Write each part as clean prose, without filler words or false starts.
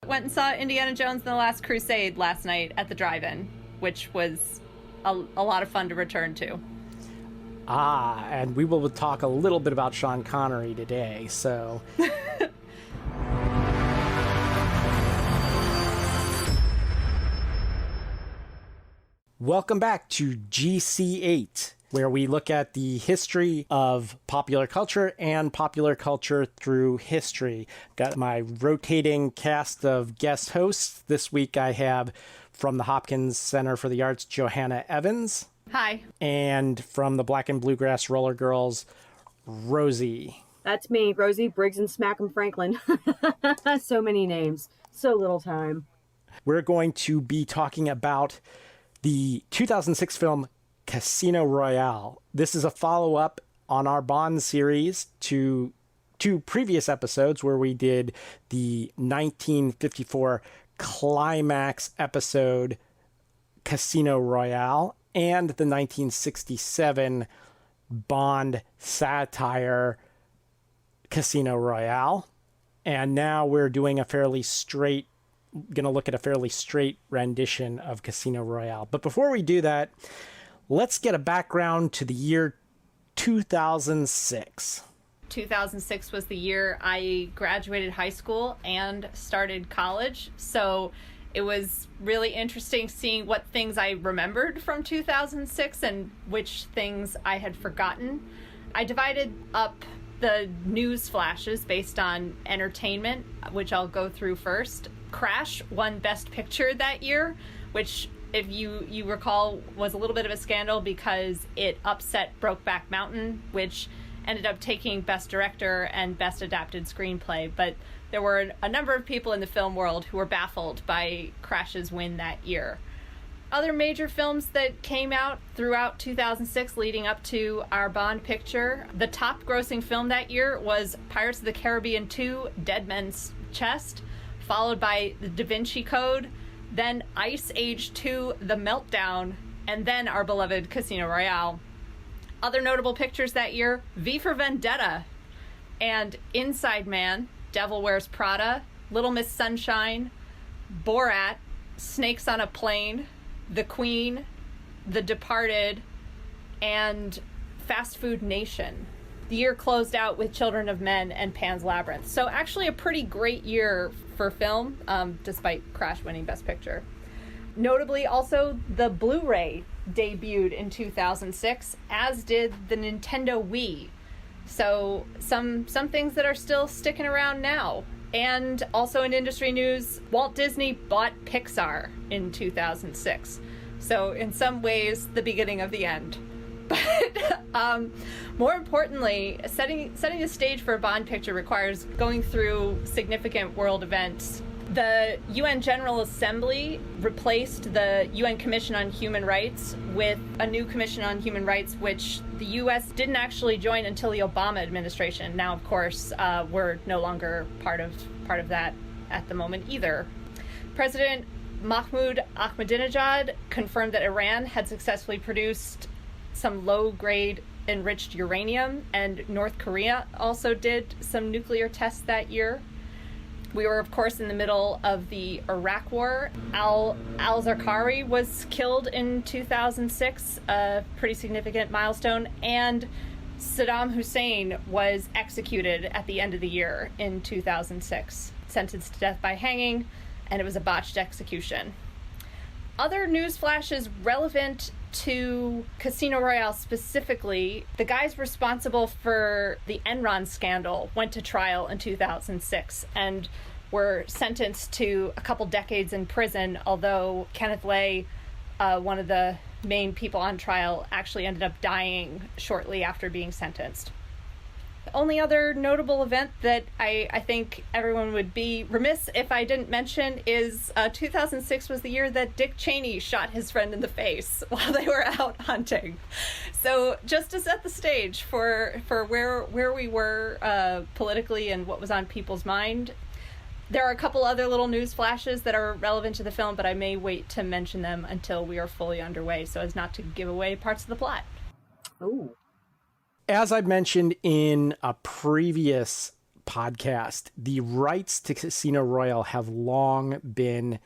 Went and saw Indiana Jones and the Last Crusade last night at the drive-in, which was a lot of fun to return to. And we will talk a little bit about Sean Connery today, so... Welcome back to GC8, where we look at the history of popular culture and popular culture through history. Got my rotating cast of guest hosts. This week I have from the Hopkins Center for the Arts, Johanna Evans. Hi. And from the Black and Bluegrass Roller Girls, Rosie. That's me, Rosie Briggs and Smackham Franklin. So many names, so little time. We're going to be talking about the 2006 film Casino Royale. This is a follow-up on our Bond series to two previous episodes where we did the 1954 climax episode Casino Royale and the 1967 Bond satire Casino Royale. And now we're doing going to look at a fairly straight rendition of Casino Royale. But before we do that, let's get a background to the year 2006. 2006 was the year I graduated high school and started college. So it was really interesting seeing what things I remembered from 2006 and which things I had forgotten. I divided up the news flashes based on entertainment, which I'll go through first. Crash won Best Picture that year, which, if you recall, was a little bit of a scandal because it upset Brokeback Mountain, which ended up taking Best Director and Best Adapted Screenplay. But there were a number of people in the film world who were baffled by Crash's win that year. Other major films that came out throughout 2006 leading up to our Bond picture, the top grossing film that year was Pirates of the Caribbean 2, Dead Man's Chest, followed by The Da Vinci Code, then Ice Age 2, The Meltdown, and then our beloved Casino Royale. Other notable pictures that year, V for Vendetta, and Inside Man, Devil Wears Prada, Little Miss Sunshine, Borat, Snakes on a Plane, The Queen, The Departed, and Fast Food Nation. The year closed out with Children of Men and Pan's Labyrinth. So actually a pretty great year for film, despite Crash winning Best Picture. Notably also, the Blu-ray debuted in 2006, as did the Nintendo Wii. So some things that are still sticking around now. And also in industry news, Walt Disney bought Pixar in 2006. So in some ways, the beginning of the end. But more importantly, setting the stage for a Bond picture requires going through significant world events. The UN General Assembly replaced the UN Commission on Human Rights with a new Commission on Human Rights, which the U.S. didn't actually join until the Obama administration. Now, of course, we're no longer part of that at the moment either. President Mahmoud Ahmadinejad confirmed that Iran had successfully produced some low-grade enriched uranium, and North Korea also did some nuclear tests that year. We were, of course, in the middle of the Iraq War. Al-Zarqawi was killed in 2006, a pretty significant milestone, and Saddam Hussein was executed at the end of the year in 2006, sentenced to death by hanging, and it was a botched execution. Other news flashes relevant to Casino Royale specifically, the guys responsible for the Enron scandal went to trial in 2006 and were sentenced to a couple decades in prison, although Kenneth Lay, one of the main people on trial, actually ended up dying shortly after being sentenced. The only other notable event that I think everyone would be remiss if I didn't mention is 2006 was the year that Dick Cheney shot his friend in the face while they were out hunting. So just to set the stage for where we were politically and what was on people's mind, there are a couple other little news flashes that are relevant to the film, but I may wait to mention them until we are fully underway so as not to give away parts of the plot. Ooh. As I mentioned in a previous podcast, the rights to Casino Royale have long been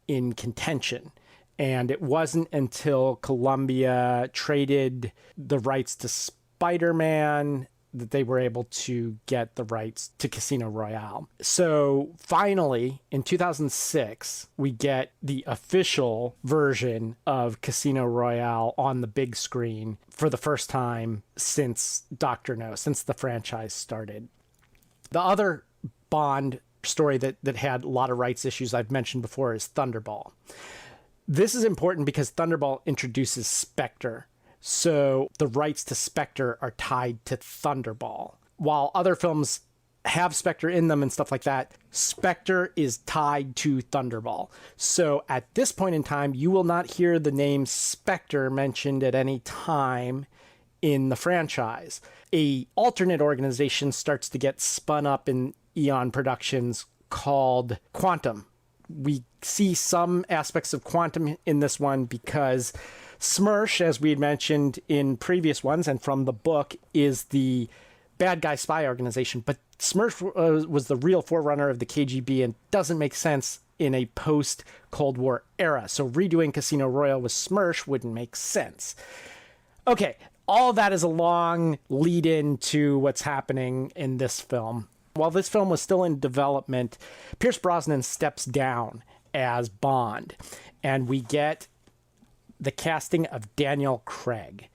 in contention. And it wasn't until Columbia traded the rights to Spider-Man that they were able to get the rights to Casino Royale. So finally, in 2006, we get the official version of Casino Royale on the big screen for the first time since Dr. No, since the franchise started. The other Bond story that had a lot of rights issues I've mentioned before is Thunderball. This is important because Thunderball introduces Spectre. So the rights to Spectre are tied to Thunderball. While other films have Spectre in them and stuff like that, Spectre is tied to Thunderball. So at this point in time, you will not hear the name Spectre mentioned at any time in the franchise. A alternate organization starts to get spun up in Eon Productions called Quantum. We see some aspects of Quantum in this one because SMERSH, as we had mentioned in previous ones and from the book, is the bad guy spy organization. But SMERSH was the real forerunner of the KGB and doesn't make sense in a post-Cold War era. So redoing Casino Royale with SMERSH wouldn't make sense. Okay, all of that is a long lead-in to what's happening in this film. While this film was still in development, Pierce Brosnan steps down as Bond, and we get the casting of Daniel Craig.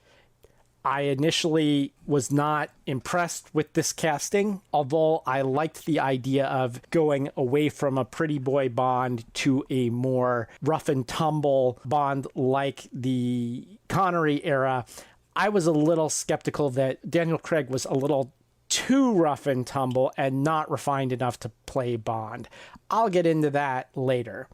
I initially was not impressed with this casting, although I liked the idea of going away from a pretty boy Bond to a more rough and tumble Bond like the Connery era. I was a little skeptical that Daniel Craig was a little too rough and tumble and not refined enough to play Bond. I'll get into that later.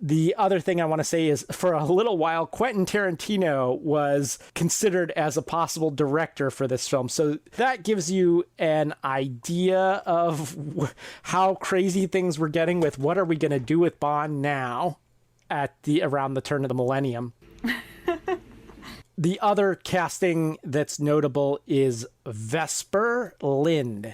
The other thing I want to say is for a little while, Quentin Tarantino was considered as a possible director for this film. So that gives you an idea of how crazy things were getting with what are we going to do with Bond now at around the turn of the millennium. The other casting that's notable is Vesper Lynd,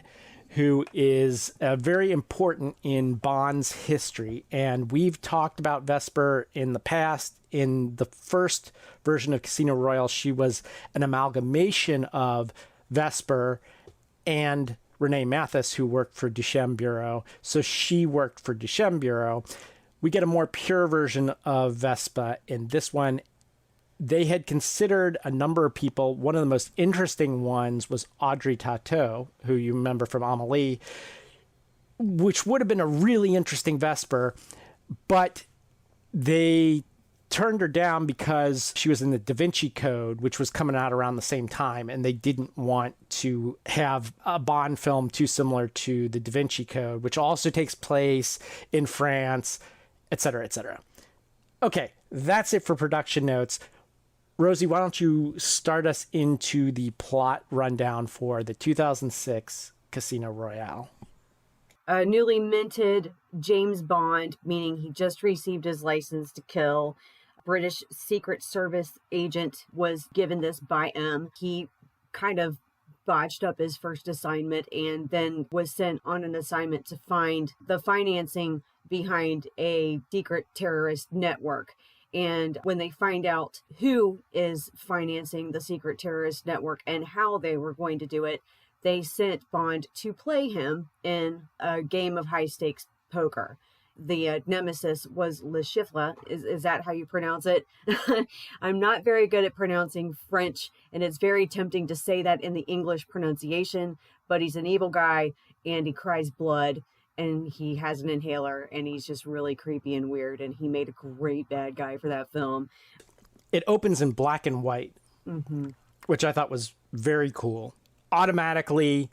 who is very important in Bond's history. And we've talked about Vesper in the past. In the first version of Casino Royale, she was an amalgamation of Vesper and Renee Mathis, who worked for Duchem Bureau. So she worked for Duchem Bureau. We get a more pure version of Vespa in this one. They had considered a number of people. One of the most interesting ones was Audrey Tautou, who you remember from Amélie, which would have been a really interesting Vesper, but they turned her down because she was in the Da Vinci Code, which was coming out around the same time, and they didn't want to have a Bond film too similar to the Da Vinci Code, which also takes place in France, etc., etc. Okay, that's it for production notes. Rosie, why don't you start us into the plot rundown for the 2006 Casino Royale? A newly minted James Bond, meaning he just received his license to kill. British Secret Service agent was given this by M. He kind of botched up his first assignment and then was sent on an assignment to find the financing behind a secret terrorist network. And when they find out who is financing the secret terrorist network and how they were going to do it, they sent Bond to play him in a game of high-stakes poker. The nemesis was Le Chiffre. Is that how you pronounce it? I'm not very good at pronouncing French, and it's very tempting to say that in the English pronunciation, but he's an evil guy, and he cries blood. And he has an inhaler, and he's just really creepy and weird, and he made a great bad guy for that film. It opens in black and white, which I thought was very cool. Automatically,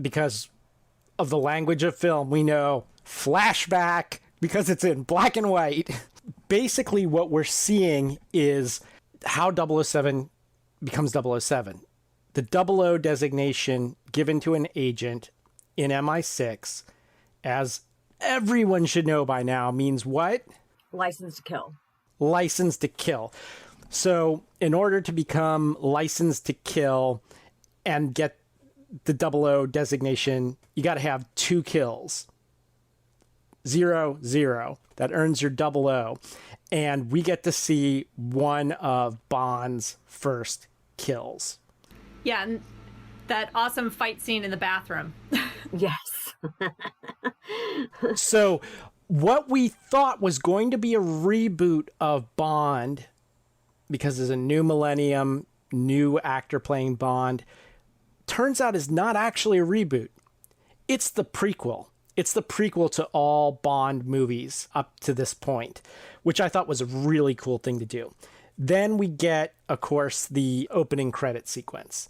because of the language of film, we know flashback because it's in black and white. Basically, what we're seeing is how 007 becomes 007. The 00 designation given to an agent in MI6, as everyone should know by now, means what? License to kill. License to kill. So in order to become licensed to kill and get the 00 designation, you got to have 2 kills. 0, 0. That earns your 00. And we get to see one of Bond's first kills. Yeah, and that awesome fight scene in the bathroom. Yes. So what we thought was going to be a reboot of Bond, because there's a new millennium, new actor playing Bond, turns out is not actually a reboot. It's the prequel. It's the prequel to all Bond movies up to this point, which I thought was a really cool thing to do. Then we get, of course, the opening credit sequence.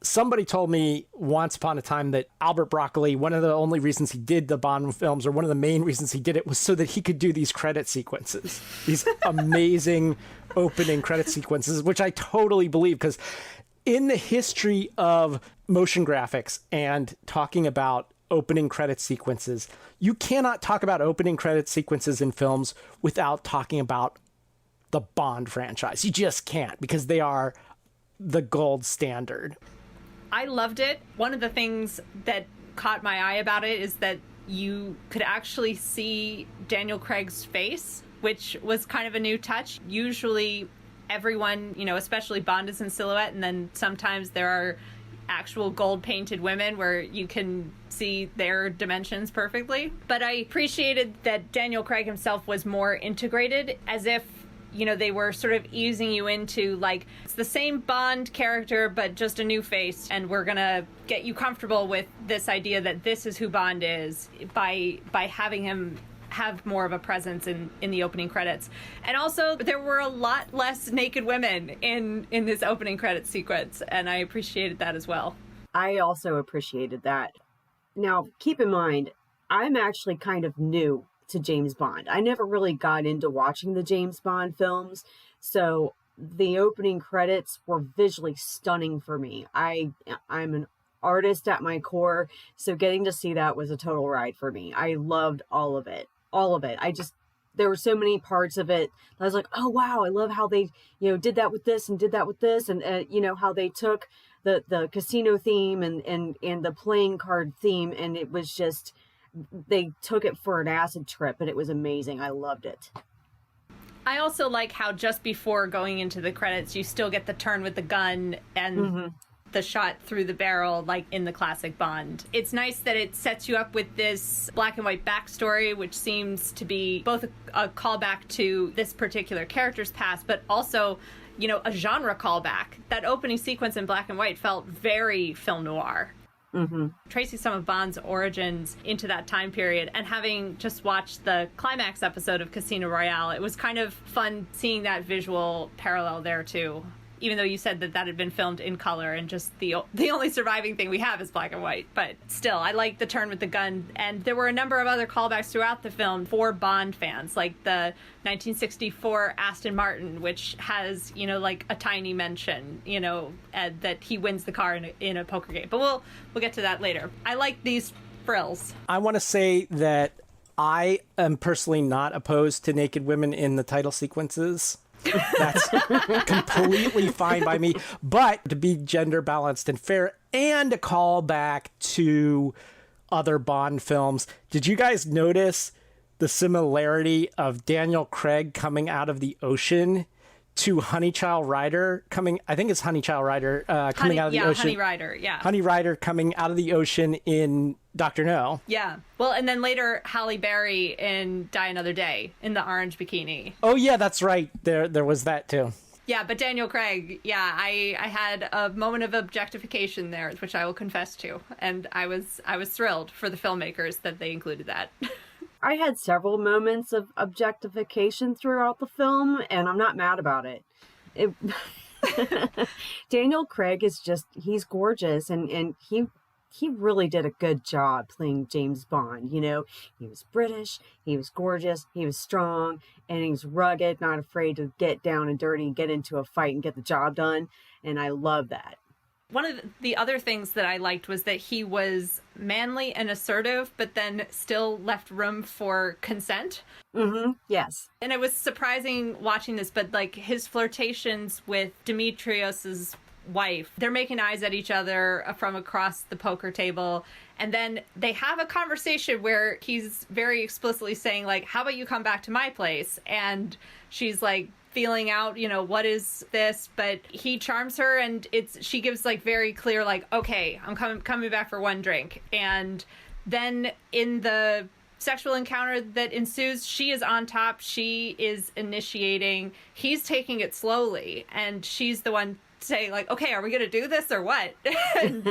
Somebody told me once upon a time that Albert Broccoli, one of the only reasons he did the Bond films, or one of the main reasons he did it, was so that he could do these credit sequences, these amazing opening credit sequences, which I totally believe, because in the history of motion graphics and talking about opening credit sequences, you cannot talk about opening credit sequences in films without talking about the Bond franchise. You just can't, because they are the gold standard. I loved it. One of the things that caught my eye about it is that you could actually see Daniel Craig's face, which was kind of a new touch. Usually everyone, especially Bond, is in silhouette, and then sometimes there are actual gold painted women where you can see their dimensions perfectly. But I appreciated that Daniel Craig himself was more integrated, as if they were sort of easing you into, like, it's the same Bond character, but just a new face. And we're going to get you comfortable with this idea that this is who Bond is by having him have more of a presence in the opening credits. And also, there were a lot less naked women in this opening credits sequence. And I appreciated that as well. I also appreciated that. Now, keep in mind, I'm actually kind of new to James Bond. I never really got into watching the James Bond films, so the opening credits were visually stunning for me. I'm an artist at my core, so getting to see that was a total ride for me. I loved all of it. There were so many parts of it. I was like, oh wow, I love how they, did that with this and did that with this, and how they took the casino theme and the playing card theme, and it was just, they took it for an acid trip, and it was amazing. I loved it. I also like how just before going into the credits, you still get the turn with the gun and the shot through the barrel, like in the classic Bond. It's nice that it sets you up with this black and white backstory, which seems to be both a callback to this particular character's past, but also, a genre callback. That opening sequence in black and white felt very film noir. Tracing some of Bond's origins into that time period, and having just watched the climax episode of Casino Royale, it was kind of fun seeing that visual parallel there too. Even though you said that had been filmed in color and just the only surviving thing we have is black and white. But still, I like the turn with the gun. And there were a number of other callbacks throughout the film for Bond fans, like the 1964 Aston Martin, which has, like a tiny mention, that he wins the car in a poker game. But we'll get to that later. I like these frills. I want to say that I am personally not opposed to naked women in the title sequences. That's completely fine by me. But to be gender balanced and fair, and a call back to other Bond films, did you guys notice the similarity of Daniel Craig coming out of the ocean to Honeychild Rider coming out of the ocean? Honey Rider, yeah. Honey Rider coming out of the ocean in Dr. No. Yeah. Well, and then later Halle Berry in Die Another Day in the orange bikini. Oh yeah, that's right. There was that too. Yeah, but Daniel Craig, yeah, I had a moment of objectification there, which I will confess to, and I was thrilled for the filmmakers that they included that. I had several moments of objectification throughout the film, and I'm not mad about it. Daniel Craig is he's gorgeous, and he really did a good job playing James Bond. He was British, he was gorgeous, he was strong, and he was rugged, not afraid to get down and dirty and get into a fight and get the job done, and I love that. One of the other things that I liked was that he was manly and assertive, but then still left room for consent. Yes. And it was surprising watching this, but like his flirtations with Demetrius's wife. They're making eyes at each other from across the poker table. And then they have a conversation where he's very explicitly saying, like, how about you come back to my place? And she's like feeling out, what is this? But he charms her, and she gives like very clear, like, okay, I'm coming back for one drink. And then in the sexual encounter that ensues, she is on top, she is initiating, he's taking it slowly, and she's the one saying, like, okay, are we gonna do this or what? And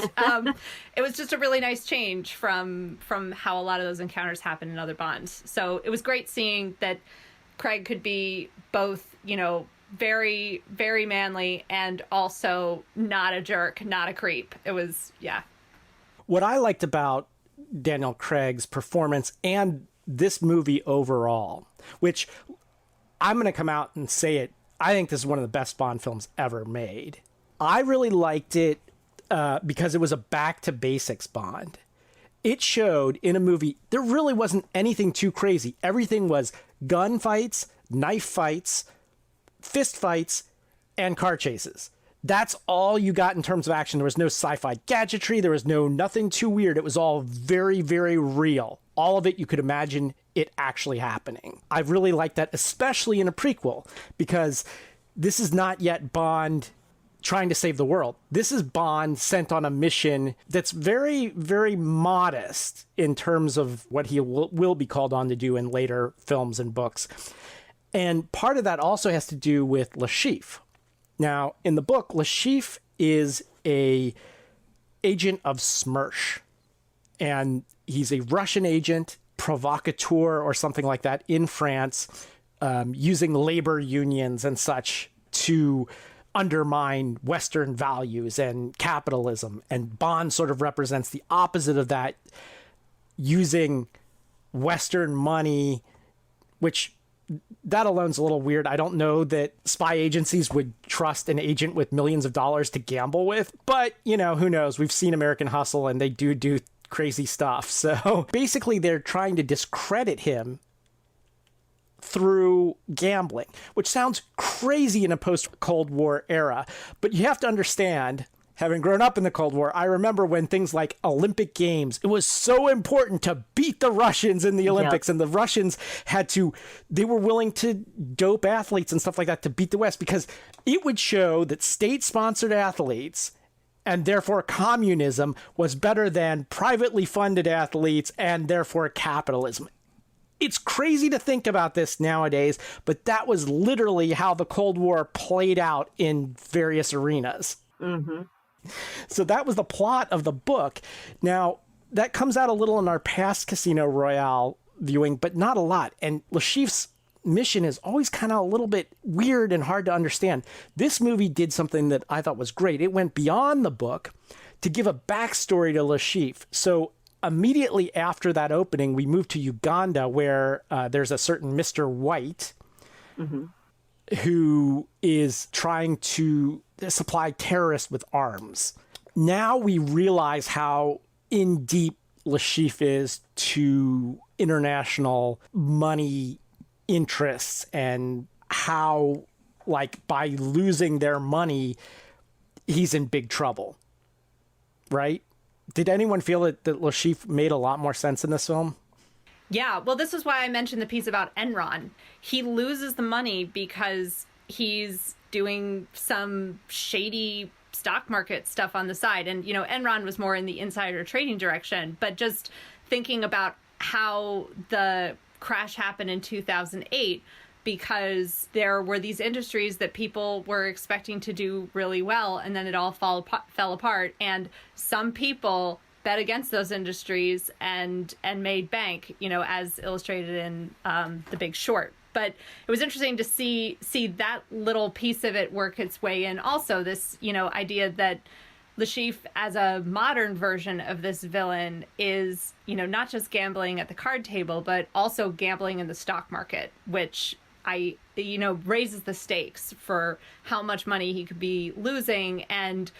it was just a really nice change from how a lot of those encounters happen in other Bonds. So it was great seeing that Craig could be both, very, very manly and also not a jerk, not a creep. It was, yeah. What I liked about Daniel Craig's performance and this movie overall, which I'm going to come out and say it, I think this is one of the best Bond films ever made. I really liked it because it was a back to basics Bond. It showed in a movie, there really wasn't anything too crazy. Everything was gunfights, knife fights, fist fights, and car chases. That's all you got in terms of action. There was no sci-fi gadgetry. There was nothing too weird. It was all very, very real. All of it, you could imagine it actually happening. I really like that, especially in a prequel, because this is not yet Bond trying to save the world. This is Bond sent on a mission that's very, very modest in terms of what he will be called on to do in later films and books. And part of that also has to do with Le Chiffre. Now, in the book, Le Chiffre is a agent of SMERSH, and he's a Russian agent, provocateur or something like that in France, using labor unions and such to undermine Western values and capitalism. And Bond sort of represents the opposite of that, using Western money, which that alone's a little weird. I don't know that spy agencies would trust an agent with millions of dollars to gamble with, but, who knows? We've seen American Hustle, and they do crazy stuff. So basically, they're trying to discredit him through gambling, which sounds crazy in a post-Cold War era. But you have to understand, having grown up in the Cold War, I remember when things like Olympic Games, it was so important to beat the Russians in the Olympics. Yep. And the Russians they were willing to dope athletes and stuff like that to beat the West, because it would show that state-sponsored athletes and therefore communism was better than privately funded athletes and therefore capitalism. It's crazy to think about this nowadays, but that was literally how the Cold War played out in various arenas. Mm-hmm. So that was the plot of the book. Now, that comes out a little in our past Casino Royale viewing, but not a lot. And Le Chiffre's mission is always kind of a little bit weird and hard to understand. This movie did something that I thought was great. It went beyond the book to give a backstory to Le Chiffre. So immediately after that opening, we moved to Uganda, where there's a certain Mr. White, mm-hmm. who is trying to supply terrorists with arms. Now we realize how in deep Le Chiffre is to international money interests, and how, like, by losing their money, he's in big trouble. Right? Did anyone feel that Le Chiffre made a lot more sense in this film? Yeah, well, this is why I mentioned the piece about Enron. He loses the money because he's doing some shady stock market stuff on the side. And, Enron was more in the insider trading direction. But just thinking about how the crash happened in 2008, because there were these industries that people were expecting to do really well, and then it all fell apart. And some people bet against those industries and made bank, as illustrated in The Big Short. But it was interesting to see that little piece of it work its way in. Also, this, idea that Le Chiffre, as a modern version of this villain, is, not just gambling at the card table, but also gambling in the stock market, which raises the stakes for how much money he could be losing and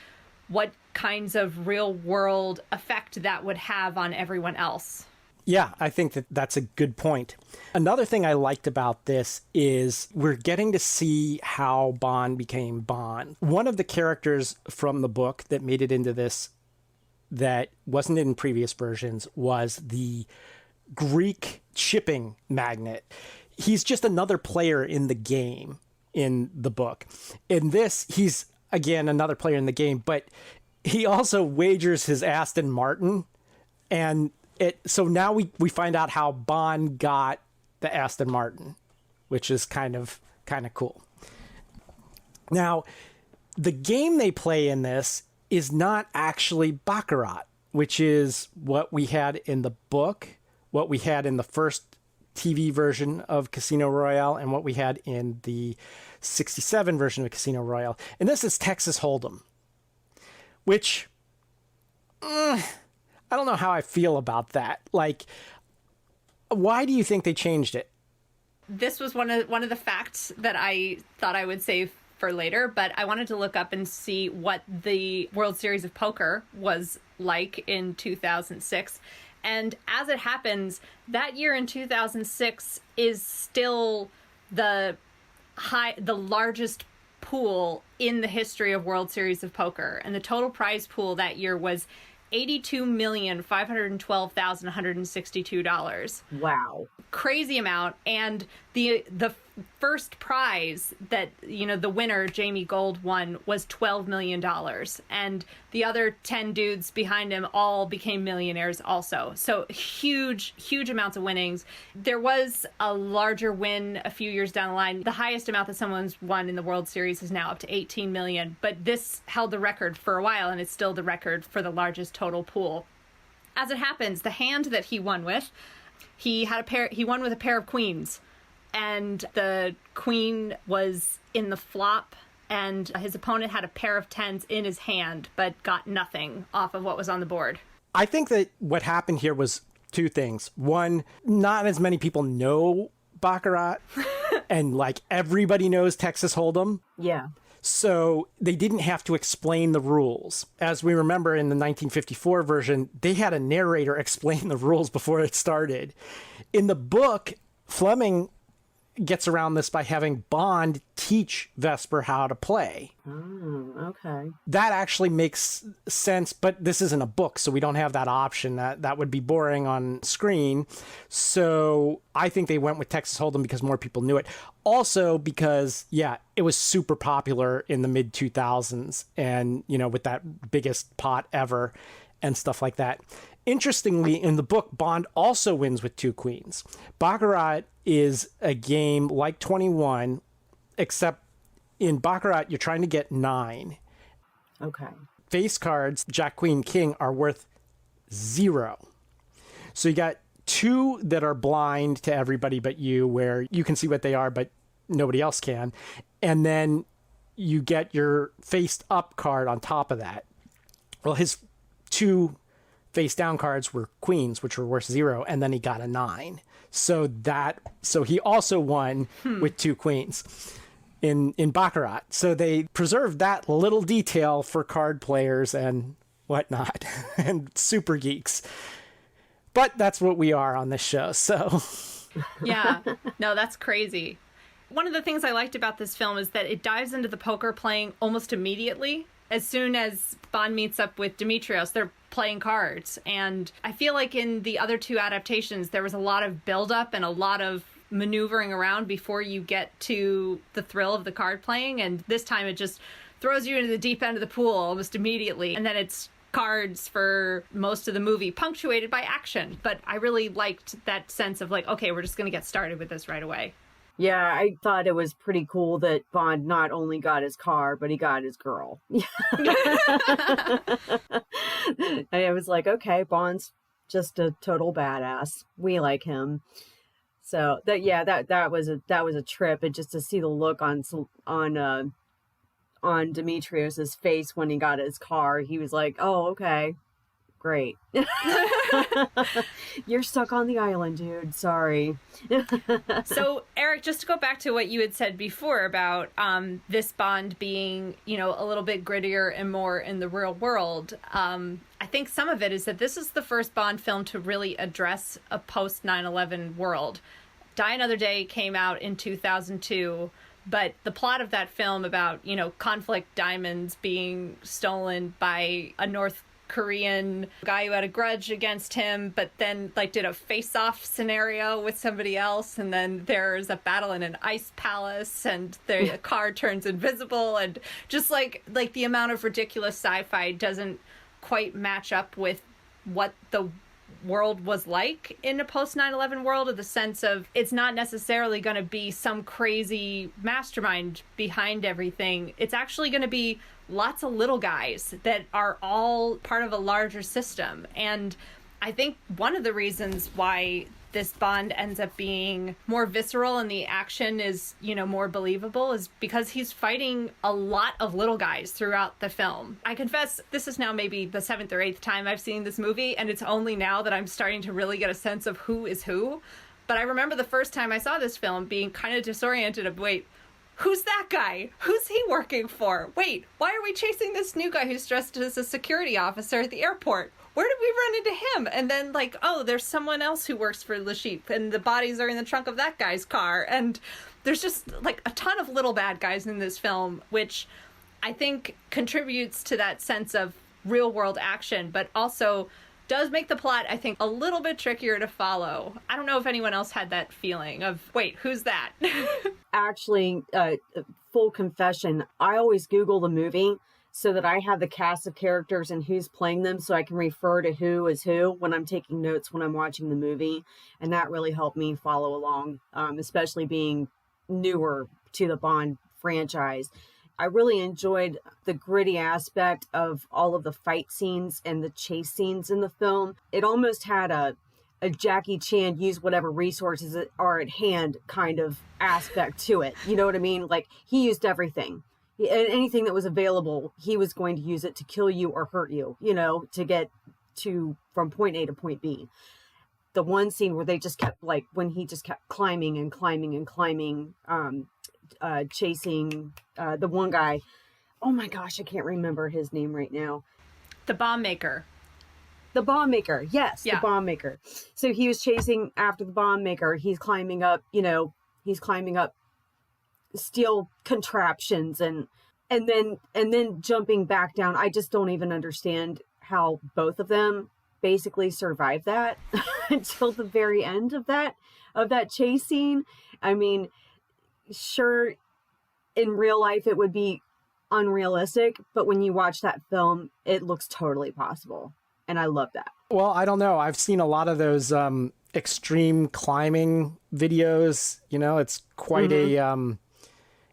what kinds of real world effect that would have on everyone else. Yeah, I think that that's a good point. Another thing I liked about this is we're getting to see how Bond became Bond. One of the characters from the book that made it into this that wasn't in previous versions was the Greek shipping magnate. He's just another player in the game in the book. In this, he's, again, another player in the game, but he also wagers his Aston Martin. And so now we find out how Bond got the Aston Martin, which is kind of cool. Now, the game they play in this is not actually Baccarat, which is what we had in the book, what we had in the first TV version of Casino Royale, and what we had in the 67 version of Casino Royale. And this is Texas Hold'em, which I don't know how I feel about that. Like, why do you think they changed it? This was one of the facts that I thought I would save for later, but I wanted to look up and see what the World Series of Poker was like in 2006. And as it happens, that year in 2006 is still the largest pool in the history of World Series of Poker. And the total prize pool that year was $82,512,162. Wow. Crazy amount. And the first prize that, the winner, Jamie Gold, won was $12 million. And the other 10 dudes behind him all became millionaires also. So huge amounts of winnings. There was a larger win a few years down the line. The highest amount that someone's won in the World Series is now up to 18 million. But this held the record for a while, and it's still the record for the largest total pool. As it happens, the hand that he won with, he won with a pair of queens. And the queen was in the flop, and his opponent had a pair of tens in his hand, but got nothing off of what was on the board. I think that what happened here was two things. One, not as many people know Baccarat, and like everybody knows Texas Hold'em. Yeah. So they didn't have to explain the rules. As we remember in the 1954 version, they had a narrator explain the rules before it started. In the book, Fleming gets around this by having Bond teach Vesper how to play. Okay. That actually makes sense, but this isn't a book, so we don't have that option. That would be boring on screen. So I think they went with Texas Hold'em because more people knew it. Also because, it was super popular in the mid-2000s and, with that biggest pot ever and stuff like that. Interestingly, in the book, Bond also wins with two queens. Baccarat is a game like 21, except in Baccarat, you're trying to get 9. Okay. Face cards, Jack, Queen, King, are worth 0. So you got 2 that are blind to everybody but you, where you can see what they are, but nobody else can. And then you get your faced up card on top of that. Well, his 2 face down cards were queens, which were worth 0, and then he got a 9. So he also won with 2 queens in Baccarat. So they preserved that little detail for card players and whatnot and super geeks. But that's what we are on this show. So yeah, no, that's crazy. One of the things I liked about this film is that it dives into the poker playing almost immediately. As soon as Bond meets up with Demetrios, they're playing cards. And I feel like in the other 2 adaptations, there was a lot of buildup and a lot of maneuvering around before you get to the thrill of the card playing. And this time it just throws you into the deep end of the pool almost immediately. And then it's cards for most of the movie, punctuated by action. But I really liked that sense of like, okay, we're just going to get started with this right away. Yeah, I thought it was pretty cool that Bond not only got his car, but he got his girl. I was like, okay, Bond's just a total badass. We like him. So that was a trip, and just to see the look on Demetrios's face when he got his car, he was like, oh, okay, great. You're stuck on the island, dude. Sorry. So, Eric, just to go back to what you had said before about this Bond being, a little bit grittier and more in the real world, I think some of it is that this is the first Bond film to really address a post 9/11 world. Die Another Day came out in 2002, but the plot of that film about, conflict diamonds being stolen by a North Korean guy who had a grudge against him, but then did a face-off scenario with somebody else, and then there's a battle in an ice palace, and the car turns invisible, and just like the amount of ridiculous sci-fi doesn't quite match up with what the world was like in a post 9/11 world, of the sense of it's not necessarily going to be some crazy mastermind behind everything. It's actually going to be lots of little guys that are all part of a larger system. And I think one of the reasons why this Bond ends up being more visceral and the action is, more believable is because he's fighting a lot of little guys throughout the film. I confess, this is now maybe the 7th or 8th time I've seen this movie, and it's only now that I'm starting to really get a sense of who is who. But I remember the first time I saw this film being kind of disoriented of, wait, who's that guy? Who's he working for? Wait, why are we chasing this new guy who's dressed as a security officer at the airport? Where did we run into him? And then oh, there's someone else who works for Le Sheep, and the bodies are in the trunk of that guy's car. And there's just a ton of little bad guys in this film, which I think contributes to that sense of real world action, but also does make the plot, I think, a little bit trickier to follow. I don't know if anyone else had that feeling of, wait, who's that? Actually, full confession, I always Google the movie so that I have the cast of characters and who's playing them, so I can refer to who is who when I'm taking notes when I'm watching the movie. And that really helped me follow along, especially being newer to the Bond franchise. I really enjoyed the gritty aspect of all of the fight scenes and the chase scenes in the film. It almost had a Jackie Chan use whatever resources are at hand kind of aspect to it. You know what I mean? He used everything. Anything that was available, he was going to use it to kill you or hurt you, to get from point A to point B. The one scene where they just kept, when he just kept climbing and climbing and climbing, chasing the one guy. Oh my gosh, I can't remember his name right now. The bomb maker. The bomb maker, yes, yeah. The bomb maker. So he was chasing after the bomb maker. He's climbing up, steel contraptions and then jumping back down. I just don't even understand how both of them basically survived that until the very end of that chase scene. I mean, sure, in real life it would be unrealistic, but when you watch that film, it looks totally possible. And I love that. Well, I don't know. I've seen a lot of those extreme climbing videos. It's quite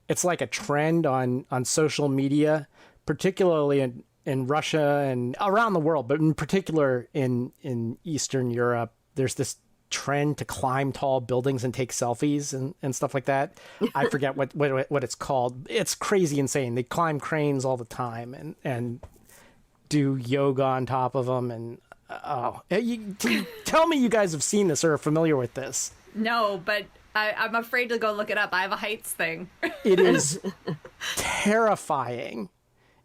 it's like a trend on social media, particularly in Russia and around the world, but in particular in Eastern Europe. There's this trend to climb tall buildings and take selfies and stuff like that. I forget what it's called. It's crazy insane. They climb cranes all the time and do yoga on top of them. And tell me you guys have seen this or are familiar with this. No, but I'm afraid to go look it up. I have a heights thing. It is terrifying.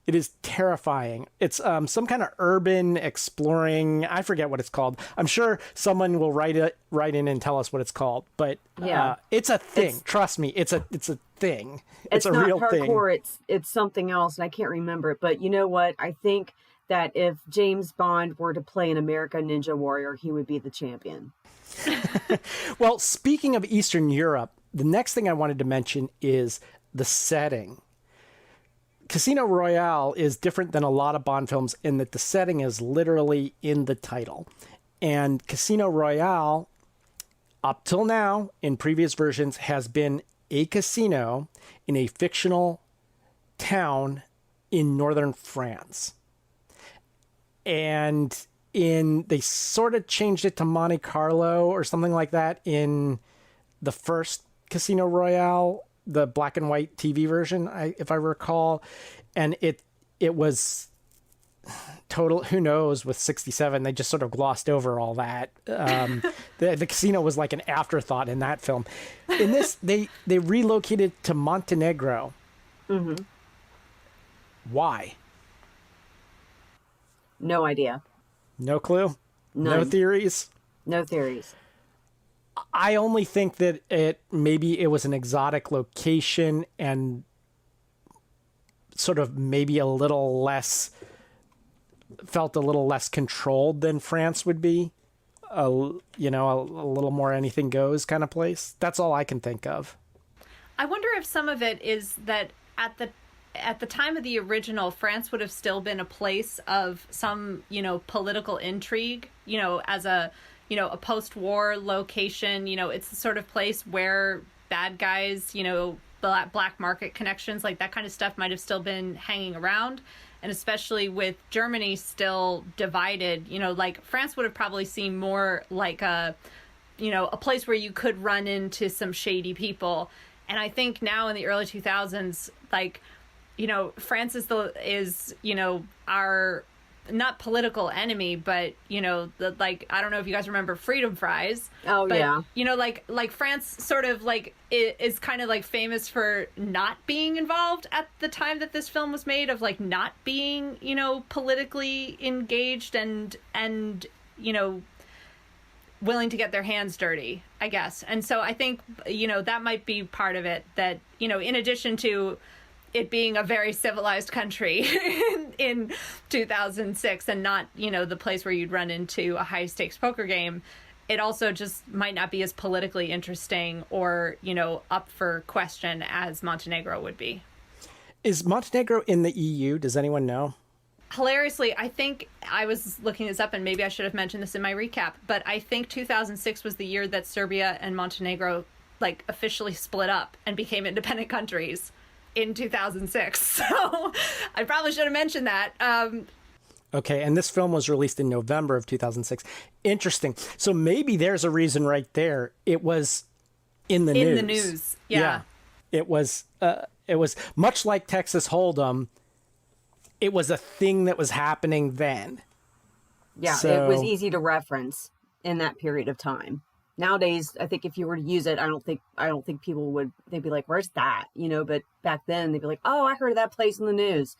It is terrifying. It's some kind of urban exploring. I forget what it's called. I'm sure someone will write in and tell us what it's called. But yeah, it's a thing. Trust me, it's a thing. It's a real thing. It's not hardcore. It's something else, and I can't remember it. But you know what? I think that if James Bond were to play an American Ninja Warrior, he would be the champion. Well, speaking of Eastern Europe, the next thing I wanted to mention is the setting. Casino Royale is different than a lot of Bond films in that the setting is literally in the title. And Casino Royale, up till now, in previous versions, has been a casino in a fictional town in northern France. And they sort of changed it to Monte Carlo or something like that in the first Casino Royale, the black and white TV version, if I recall. And it was total, who knows, with 67, they just sort of glossed over all that. The casino was like an afterthought in that film. In this, they relocated to Montenegro. Mm-hmm. Why? No idea. No clue? None. No theories? No theories. I only think that maybe it was an exotic location and sort of maybe felt a little less controlled than France would be. A little more anything goes kind of place. That's all I can think of. I wonder if some of it is that at the time of the original, France would have still been a place of some, political intrigue, as a post-war location. It's the sort of place where bad guys, black market connections, like that kind of stuff might have still been hanging around. And especially with Germany still divided, like France would have probably seemed more like a place where you could run into some shady people. And I think now in the early 2000s, like, France is our not political enemy, but I don't know if you guys remember freedom fries. Oh, but, yeah. Like France sort of like is kind of like famous for not being involved at the time that this film was made, of like not being politically engaged and willing to get their hands dirty, I guess. And so I think that might be part of it, that in addition to it being a very civilized country in 2006 and not, the place where you'd run into a high stakes poker game, it also just might not be as politically interesting or, up for question as Montenegro would be. Is Montenegro in the EU? Does anyone know? Hilariously, I think I was looking this up and maybe I should have mentioned this in my recap, but I think 2006 was the year that Serbia and Montenegro like officially split up and became independent countries. In 2006. So I probably should have mentioned that. Okay, and this film was released in November of 2006. Interesting. So maybe there's a reason right there. It was in the news. In the news, yeah. It was much like Texas Hold'em. It was a thing that was happening then. Yeah, so, it was easy to reference in that period of time. Nowadays, I think if you were to use it, I don't think people would, they'd be like, where's that? But back then they'd be like, oh, I heard of that place in the news.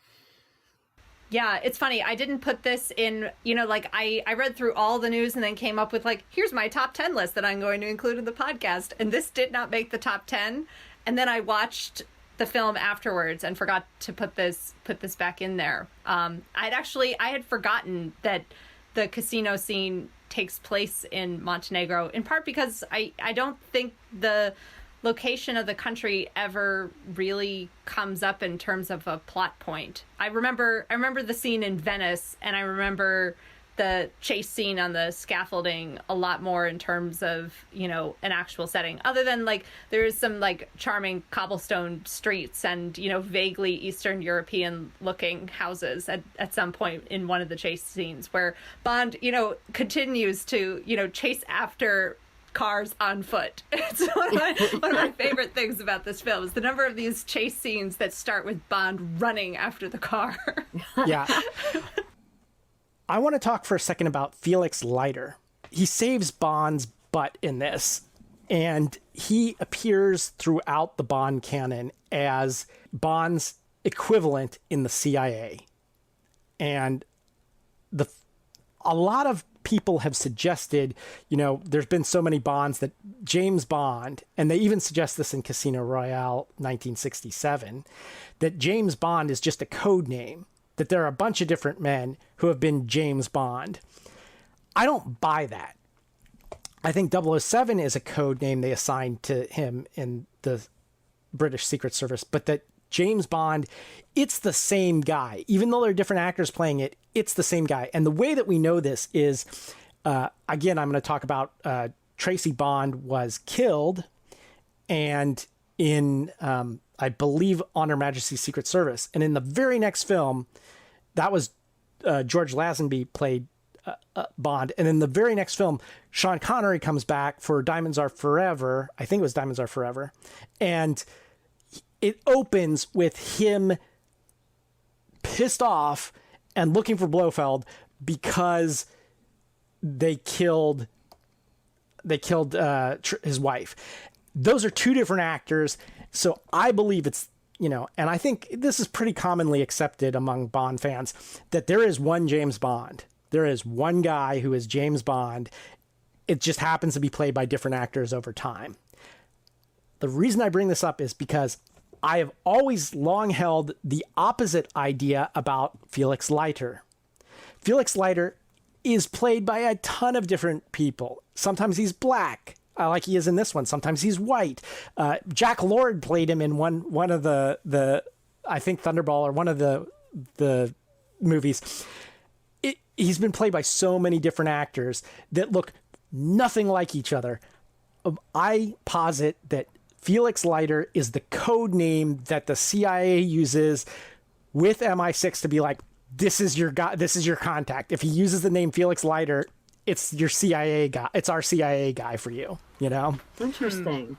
Yeah, it's funny. I didn't put this in, like I read through all the news and then came up with like, here's my top 10 list that I'm going to include in the podcast. And this did not make the top 10. And then I watched the film afterwards and forgot to put this back in there. I had forgotten that the casino scene takes place in Montenegro, in part because I don't think the location of the country ever really comes up in terms of a plot point. I remember the scene in Venice, and I remember the chase scene on the scaffolding a lot more in terms of, an actual setting, other than like there is some like charming cobblestone streets and, vaguely Eastern European looking houses at some point in one of the chase scenes where Bond, continues to, chase after cars on foot. It's one of my favorite things about this film is the number of these chase scenes that start with Bond running after the car. Yeah. I want to talk for a second about Felix Leiter. He saves Bond's butt in this, and he appears throughout the Bond canon as Bond's equivalent in the CIA. And a lot of people have suggested, there's been so many Bonds that James Bond, and they even suggest this in Casino Royale 1967, that James Bond is just a code name, that there are a bunch of different men who have been James Bond. I don't buy that. I think 007 is a code name they assigned to him in the British Secret Service, but that James Bond, it's the same guy. Even though there are different actors playing it, it's the same guy. And the way that we know this is, again, I'm going to talk about Tracy Bond was killed, and in, I believe, On Her Majesty's Secret Service. And in the very next film, that was George Lazenby played Bond. And in the very next film, Sean Connery comes back for Diamonds Are Forever. I think it was Diamonds Are Forever. And it opens with him pissed off and looking for Blofeld because they killed his wife. Those are two different actors. So I believe it's, and I think this is pretty commonly accepted among Bond fans, that there is one James Bond. There is one guy who is James Bond. It just happens to be played by different actors over time. The reason I bring this up is because I have always long held the opposite idea about Felix Leiter. Felix Leiter is played by a ton of different people. Sometimes he's black, like he is in this one. Sometimes he's white. Jack Lord played him in one of the I think Thunderball or one of the movies. He's been played by so many different actors that look nothing like each other. I posit that Felix Leiter is the code name that the CIA uses with MI6 to be like, this is your guy, this is your contact. If he uses the name Felix Leiter, it's your CIA guy. It's our CIA guy for you, Interesting.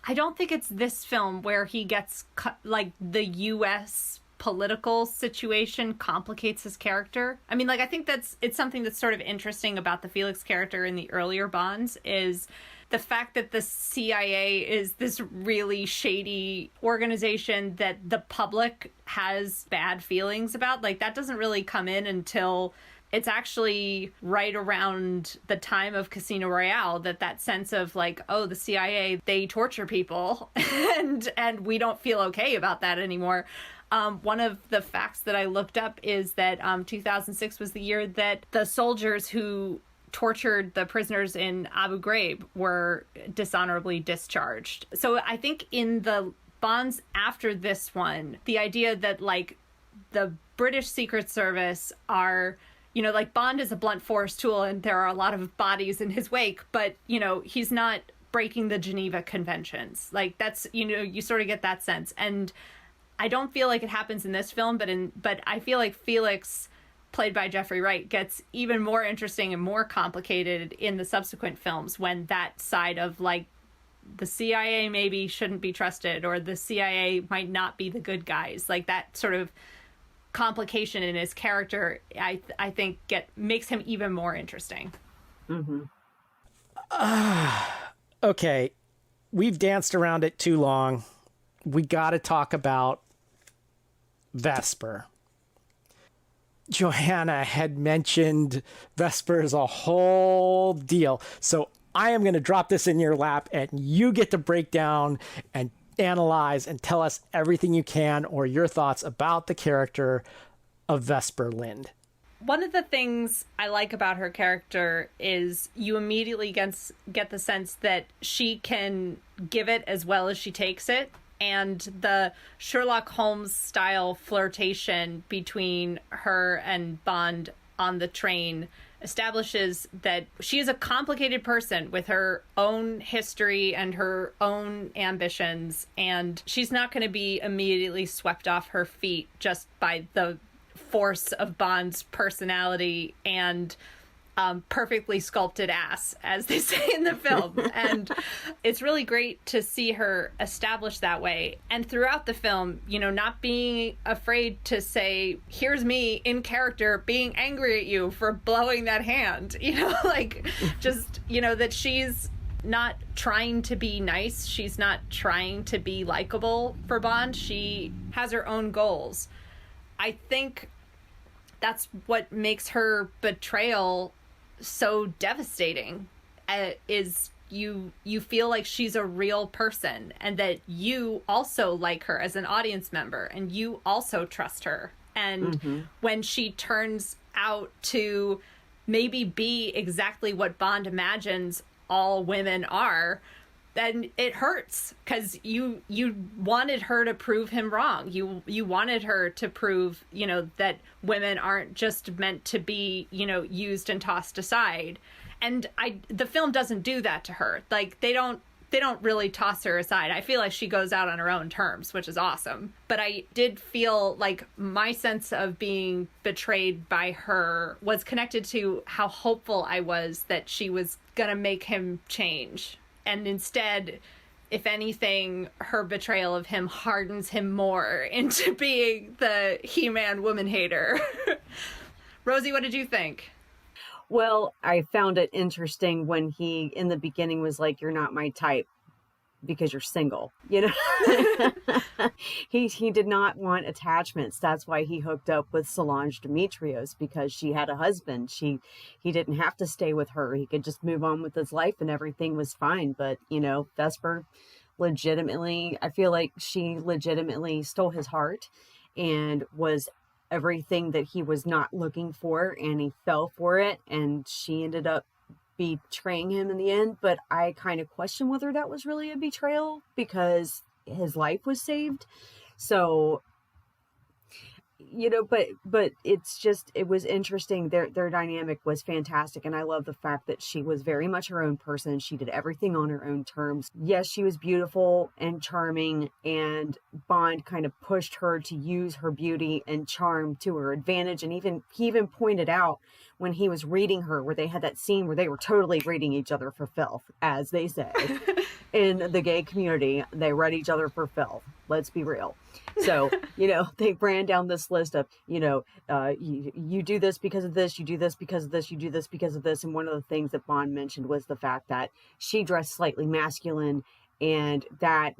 I don't think it's this film where he gets like the U.S. political situation complicates his character. I mean, I think it's something that's sort of interesting about the Felix character in the earlier Bonds is the fact that the CIA is this really shady organization that the public has bad feelings about. That doesn't really come in until it's actually right around the time of Casino Royale that sense of the CIA, they torture people and we don't feel okay about that anymore. One of the facts that I looked up is that 2006 was the year that the soldiers who tortured the prisoners in Abu Ghraib were dishonorably discharged. So I think in the Bonds after this one, the idea that the British Secret Service are, Bond is a blunt force tool and there are a lot of bodies in his wake, but, he's not breaking the Geneva Conventions. That's, you sort of get that sense. And I don't feel like it happens in this film, but I feel like Felix, played by Jeffrey Wright, gets even more interesting and more complicated in the subsequent films when that side of the CIA maybe shouldn't be trusted or the CIA might not be the good guys. That sort of complication in his character, I think makes him even more interesting. Mm-hmm. Okay, we've danced around it too long. We got to talk about Vesper. Johanna had mentioned Vesper as a whole deal. So I am going to drop this in your lap and you get to break down and analyze and tell us everything you can or your thoughts about the character of Vesper Lynd. One of the things I like about her character is you immediately get the sense that she can give it as well as she takes it. And the Sherlock Holmes style flirtation between her and Bond on the train establishes that she is a complicated person with her own history and her own ambitions. And she's not going to be immediately swept off her feet just by the force of Bond's personality and perfectly sculpted ass, as they say in the film. And it's really great to see her established that way. And throughout the film, not being afraid to say, here's me in character being angry at you for blowing that hand, just, that she's not trying to be nice. She's not trying to be likable for Bond. She has her own goals. I think that's what makes her betrayal so devastating, is you feel like she's a real person and that you also like her as an audience member and you also trust her. And when she turns out to maybe be exactly what Bond imagines all women are, then it hurts because you wanted her to prove him wrong. You wanted her to prove, that women aren't just meant to be, used and tossed aside. And the film doesn't do that to her. They don't really toss her aside. I feel like she goes out on her own terms, which is awesome. But I did feel like my sense of being betrayed by her was connected to how hopeful I was that she was gonna make him change. And instead, if anything, her betrayal of him hardens him more into being the He-Man woman hater. Rosie, what did you think? Well, I found it interesting when he, in the beginning, was like, "You're not my type because you're single." You know, he did not want attachments. That's why he hooked up with Solange Demetrios, because she had a husband. He didn't have to stay with her. He could just move on with his life and everything was fine. But, you know, Vesper legitimately, I feel like she legitimately stole his heart and was everything that he was not looking for, and he fell for it, and she ended up betraying him in the end. But I kind of question whether that was really a betrayal, because his life was saved. So, you know, but it's just, it was interesting. Their dynamic was fantastic, and I love the fact that she was very much her own person. She did everything on her own terms. Yes, she was beautiful and charming, and Bond kind of pushed her to use her beauty and charm to her advantage. And he even pointed out when he was reading her, where they had that scene where they were totally reading each other for filth, as they say. In the gay community, they read each other for filth. Let's be real. So, you know, they ran down this list of, you know, you do this because of this, you do this because of this, you do this because of this. And one of the things that Bond mentioned was the fact that she dressed slightly masculine, and that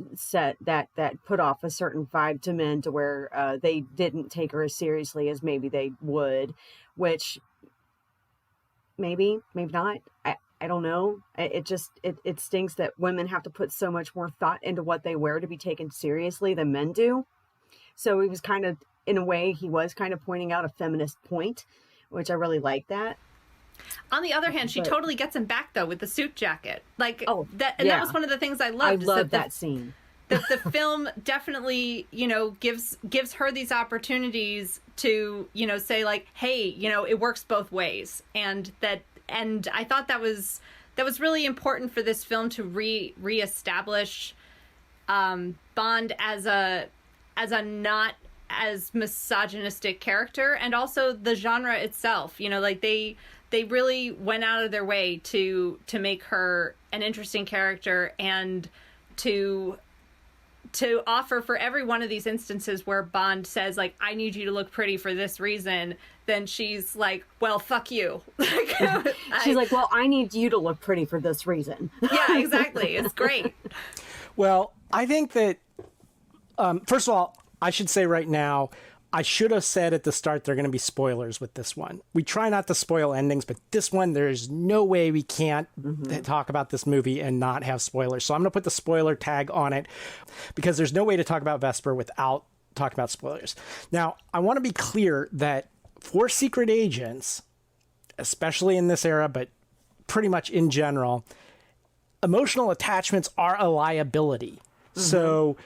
put off a certain vibe to men, to where they didn't take her as seriously as maybe they would, which maybe not. I don't know. It stinks that women have to put so much more thought into what they wear to be taken seriously than men do. So he was kind of, in a way, he was kind of pointing out a feminist point, which I really like that. On the other hand, she totally gets him back, though, with the suit jacket. Like, that was one of the things I loved. I love that scene. That the film definitely, you know, gives her these opportunities to, you know, say, like, hey, you know, it works both ways. And I thought that was really important for this film to reestablish Bond as a not as misogynistic character, and also the genre itself. You know, like they really went out of their way to make her an interesting character, and to offer for every one of these instances where Bond says, like, I need you to look pretty for this reason, then she's like, well, fuck you. She's like, well, I need you to look pretty for this reason. Yeah, exactly. It's great. Well, I think that, first of all, I should say right now, I should have said at the start there are going to be spoilers with this one. We try not to spoil endings, but this one, there's no way we can't talk about this movie and not have spoilers. So I'm going to put the spoiler tag on it, because there's no way to talk about Vesper without talking about spoilers. Now, I want to be clear that for secret agents, especially in this era, but pretty much in general, emotional attachments are a liability. So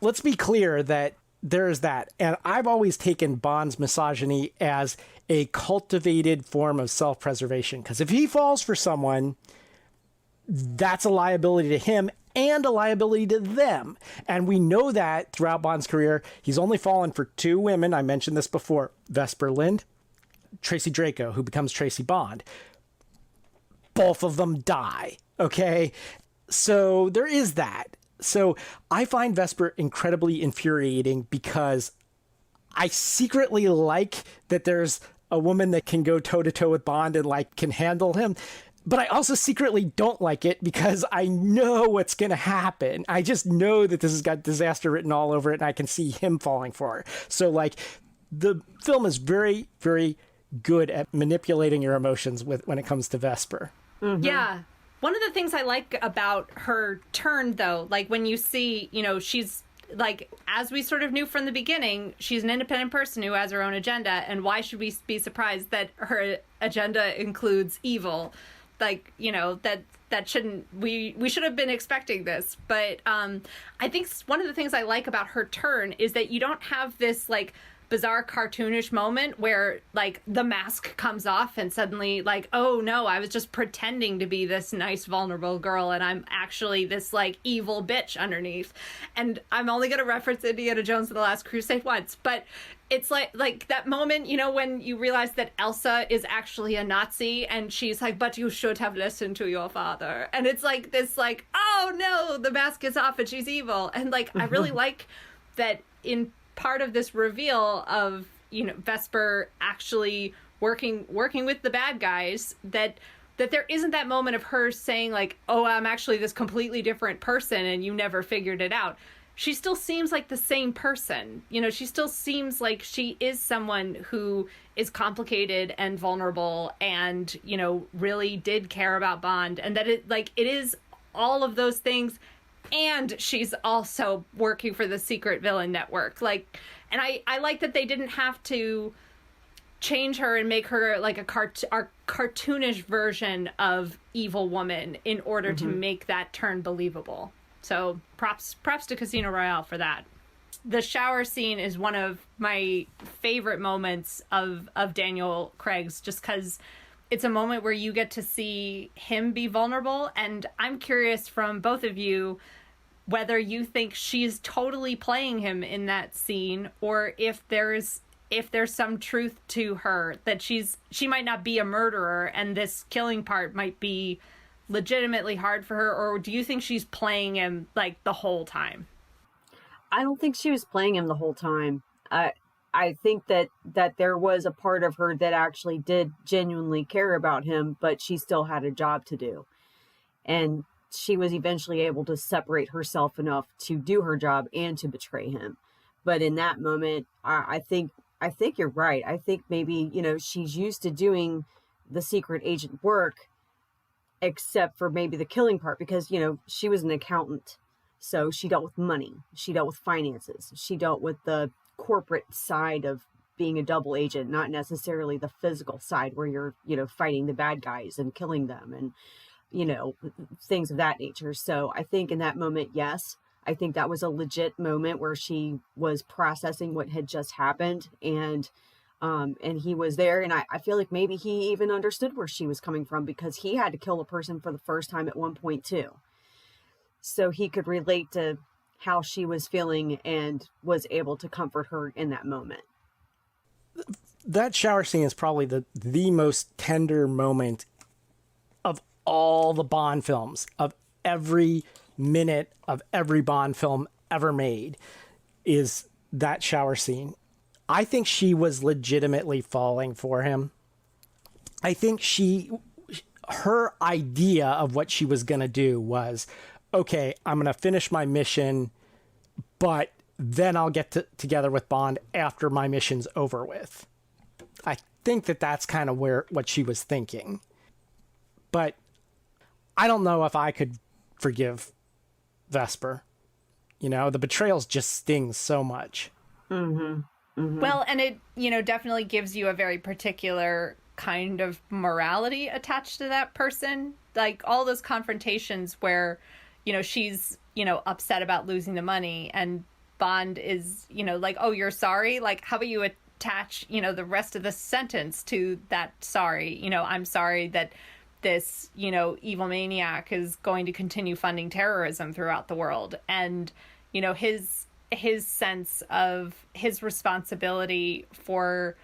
let's be clear that there's that. And I've always taken Bond's misogyny as a cultivated form of self-preservation, because if he falls for someone, that's a liability to him and a liability to them. And we know that throughout Bond's career, he's only fallen for two women. I mentioned this before: Vesper Lynd, Tracy Draco, who becomes Tracy Bond. Both of them die. Okay. So there is that. So I find Vesper incredibly infuriating, because I secretly like that there's a woman that can go toe to toe with Bond and like can handle him. But I also secretly don't like it, because I know what's going to happen. I just know that this has got disaster written all over it, and I can see him falling for her. So like, the film is very, very good at manipulating your emotions when it comes to Vesper. Yeah. One of the things I like about her turn, though, like when you see, you know, she's like, as we sort of knew from the beginning, she's an independent person who has her own agenda. And why should we be surprised that her agenda includes evil? Like, you know, that shouldn't, we should have been expecting this. But I think one of the things I like about her turn is that you don't have this like bizarre cartoonish moment where like the mask comes off and suddenly like, oh no, I was just pretending to be this nice vulnerable girl and I'm actually this like evil bitch underneath. And I'm only going to reference Indiana Jones and the Last Crusade once, but it's like that moment, you know, when you realize that Elsa is actually a Nazi and she's like, but you should have listened to your father. And it's like this like, oh no, the mask is off and she's evil. And like, I really like that in part of this reveal of, you know, Vesper actually working with the bad guys, that there isn't that moment of her saying like, oh, I'm actually this completely different person and you never figured it out. She still seems like the same person. You know, she still seems like she is someone who is complicated and vulnerable and, you know, really did care about Bond, and that it is all of those things. And she's also working for the secret villain network. Like, and I like that they didn't have to change her and make her like a cartoonish version of evil woman in order to make that turn believable. So props to Casino Royale for that. The shower scene is one of my favorite moments of Daniel Craig's, just because it's a moment where you get to see him be vulnerable. And I'm curious from both of you whether you think she's totally playing him in that scene, or if there's some truth to her, that she might not be a murderer and this killing part might be legitimately hard for her, or do you think she's playing him like the whole time? I don't think she was playing him the whole time. I think that there was a part of her that actually did genuinely care about him, but she still had a job to do. And she was eventually able to separate herself enough to do her job and to betray him. But in that moment, I think you're right. I think maybe, you know, she's used to doing the secret agent work, except for maybe the killing part, because, you know, she was an accountant. So she dealt with money. She dealt with finances. She dealt with the corporate side of being a double agent, not necessarily the physical side where you're, you know, fighting the bad guys and killing them and, you know, things of that nature. So I think in that moment, yes, I think that was a legit moment where she was processing what had just happened, and he was there. And I feel like maybe he even understood where she was coming from, because he had to kill a person for the first time at one point too. So he could relate to how she was feeling and was able to comfort her in that moment. That shower scene is probably the most tender moment of all the Bond films, of every minute of every Bond film ever made, is that shower scene. I think she was legitimately falling for him. I think her idea of what she was going to do was, okay, I'm going to finish my mission, but then I'll get together with Bond after my mission's over with. I think that's kind of what she was thinking. But I don't know if I could forgive Vesper. You know, the betrayals just stings so much. Mm-hmm. Mm-hmm. Well, and it, you know, definitely gives you a very particular kind of morality attached to that person. Like all those confrontations where, you know, she's, you know, upset about losing the money and Bond is, you know, like, oh, you're sorry? Like, how about you attach, you know, the rest of the sentence to that sorry? You know, I'm sorry that this, you know, evil maniac is going to continue funding terrorism throughout the world. And, you know, his sense of his responsibility for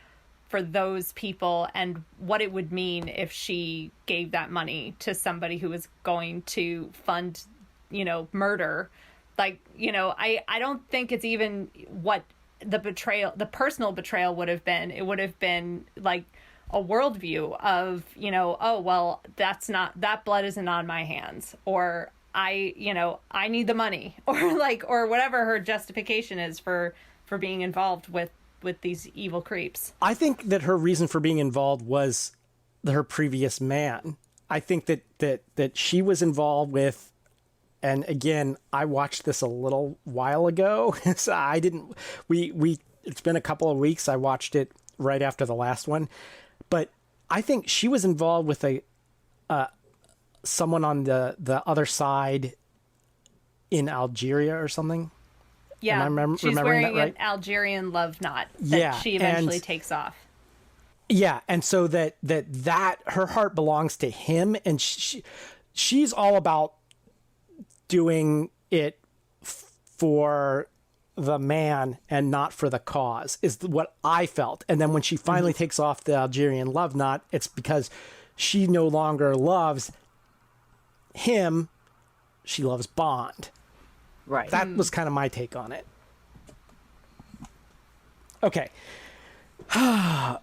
those people and what it would mean if she gave that money to somebody who was going to fund, you know, murder. Like, you know, I don't think it's even what the personal betrayal would have been. It would have been like a worldview of, you know, oh, well, that blood isn't on my hands, or I need the money, or like, or whatever her justification is for being involved with these evil creeps. I think that her reason for being involved was her previous man. I think that she was involved with, and again, I watched this a little while ago. So it's been a couple of weeks. I watched it right after the last one, but I think she was involved with someone on the other side in Algeria or something. Yeah, she's remembering wearing that right? an Algerian love knot that she eventually takes off. Yeah, and so that her heart belongs to him, and she's all about doing it for the man and not for the cause, is what I felt. And then when she finally takes off the Algerian love knot, it's because she no longer loves him, she loves Bond. Right. That was kind of my take on it. Okay. No,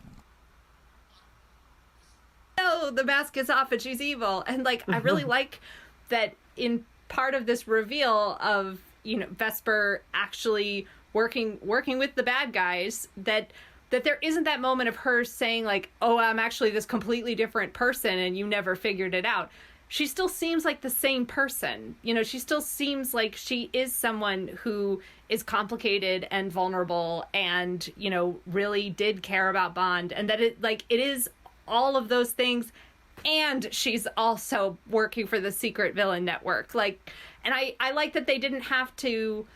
the mask is off and she's evil. And like, I really like that in part of this reveal of, you know, Vesper actually working with the bad guys, that there isn't that moment of her saying like, oh, I'm actually this completely different person and you never figured it out. She still seems like the same person. You know, she still seems like she is someone who is complicated and vulnerable and, you know, really did care about Bond, and that it is all of those things. And she's also working for the secret villain network. Like, and I like that they didn't have to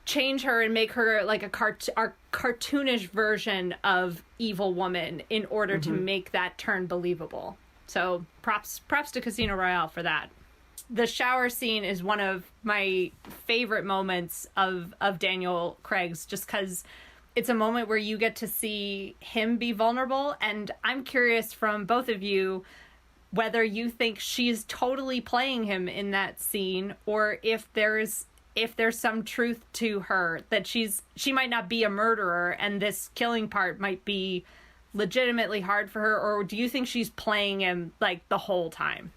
change her and make her like a cartoonish version of evil woman in order to make that turn believable. So props to Casino Royale for that. The shower scene is one of my favorite moments of Daniel Craig's, just because it's a moment where you get to see him be vulnerable. And I'm curious from both of you whether you think she's totally playing him in that scene, or if there's some truth to her, that she might not be a murderer and this killing part might be legitimately hard for her, or do you think she's playing him like the whole time?